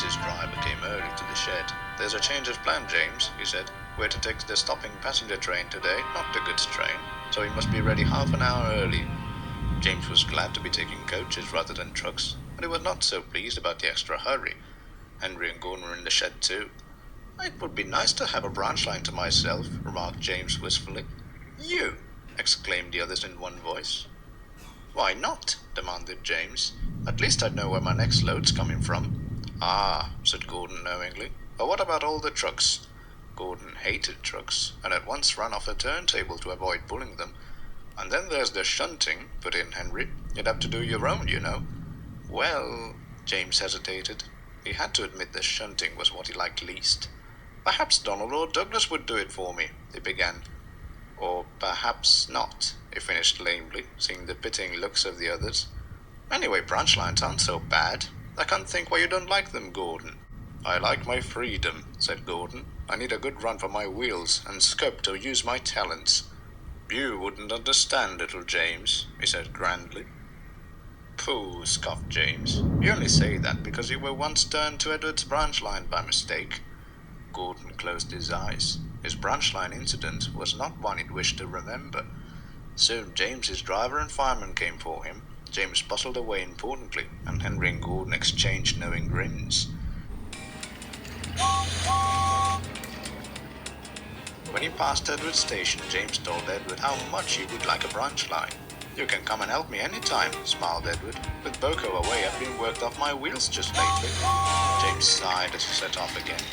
James's driver came early to the shed. "There's a change of plan, James," he said. "We're to take the stopping passenger train today, not the goods train, so we must be ready half an hour early." James was glad to be taking coaches rather than trucks, but he was not so pleased about the extra hurry. Henry and Gordon were in the shed too. "It would be nice to have a branch line to myself," remarked James wistfully. "You!" exclaimed the others in one voice. "Why not?" demanded James. "At least I'd know where my next load's coming from." "Ah," said Gordon knowingly. "But what about all the trucks?" Gordon hated trucks, and had once run off a turntable to avoid pulling them. "And then there's the shunting," put in Henry. "You'd have to do your own, you know." "Well," James hesitated. He had to admit the shunting was what he liked least. "Perhaps Donald or Douglas would do it for me," he began. "Or perhaps not," he finished lamely, seeing the pitying looks of the others. "Anyway, branch lines aren't so bad. I can't think why you don't like them, Gordon." "I like my freedom," said Gordon. "I need a good run for my wheels, and scope to use my talents." "You wouldn't understand, little James," he said grandly. "Pooh," scoffed James. "You only say that because you were once turned to Edward's branch line by mistake." Gordon closed his eyes. His branch line incident was not one he'd wished to remember. Soon James's driver and fireman came for him. James bustled away importantly, and Henry and Gordon exchanged knowing grins. When he passed Edward's station, James told Edward how much he would like a branch line. "You can come and help me any time," smiled Edward. "With Boko away, I've been worked off my wheels just lately." James sighed as he set off again.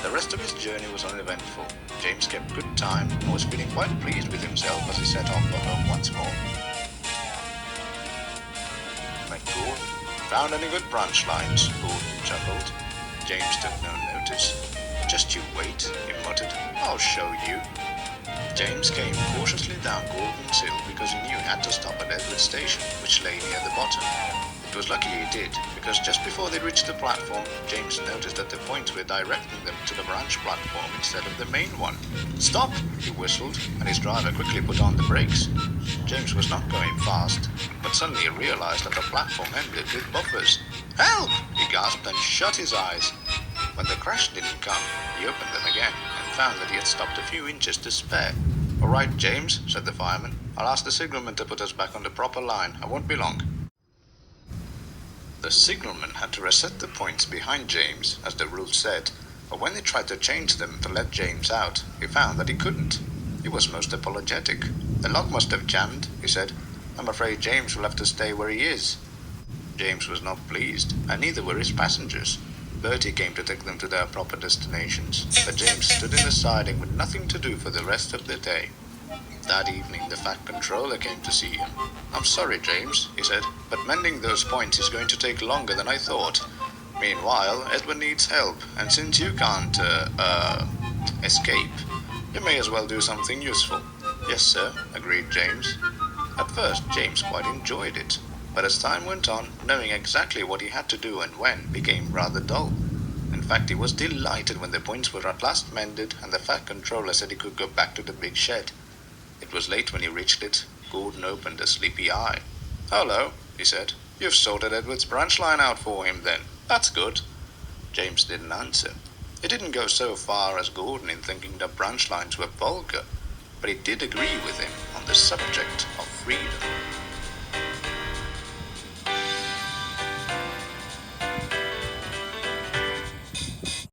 The rest of his journey was uneventful. James kept good time and was feeling quite pleased with himself as he set off for home once more. Met Gordon. "Found any good branch lines?" Gordon chuckled. James took no notice. "Just you wait," he muttered. "I'll show you." James came cautiously down Gordon's Hill because he knew he had to stop at Edward's station, which lay near the bottom. It was lucky he did, because just before they reached the platform, James noticed that the points were directing them to the branch platform instead of the main one. "Stop!" he whistled, and his driver quickly put on the brakes. James was not going fast, but suddenly he realized that the platform ended with buffers. "Help!" he gasped and shut his eyes. When the crash didn't come, he opened them again and found that he had stopped a few inches to spare. "All right, James," said the fireman. "I'll ask the signalman to put us back on the proper line. I won't be long." The signalman had to reset the points behind James, as the rule said, but when he tried to change them to let James out, he found that he couldn't. He was most apologetic. "The lock must have jammed," he said. "I'm afraid James will have to stay where he is." James was not pleased, and neither were his passengers. Bertie came to take them to their proper destinations, but James stood in the siding with nothing to do for the rest of the day. That evening the Fat Controller came to see him. "I'm sorry, James," he said, "but mending those points is going to take longer than I thought. Meanwhile, Edward needs help, and since you can't, escape, you may as well do something useful." "Yes, sir," agreed James. At first, James quite enjoyed it, but as time went on, knowing exactly what he had to do and when became rather dull. In fact, he was delighted when the points were at last mended and the Fat Controller said he could go back to the big shed. It was late when he reached it. Gordon opened a sleepy eye. "Hello," he said. "You've sorted Edward's branch line out for him, then. That's good." James didn't answer. He didn't go so far as Gordon in thinking that branch lines were vulgar, but he did agree with him on the subject of freedom.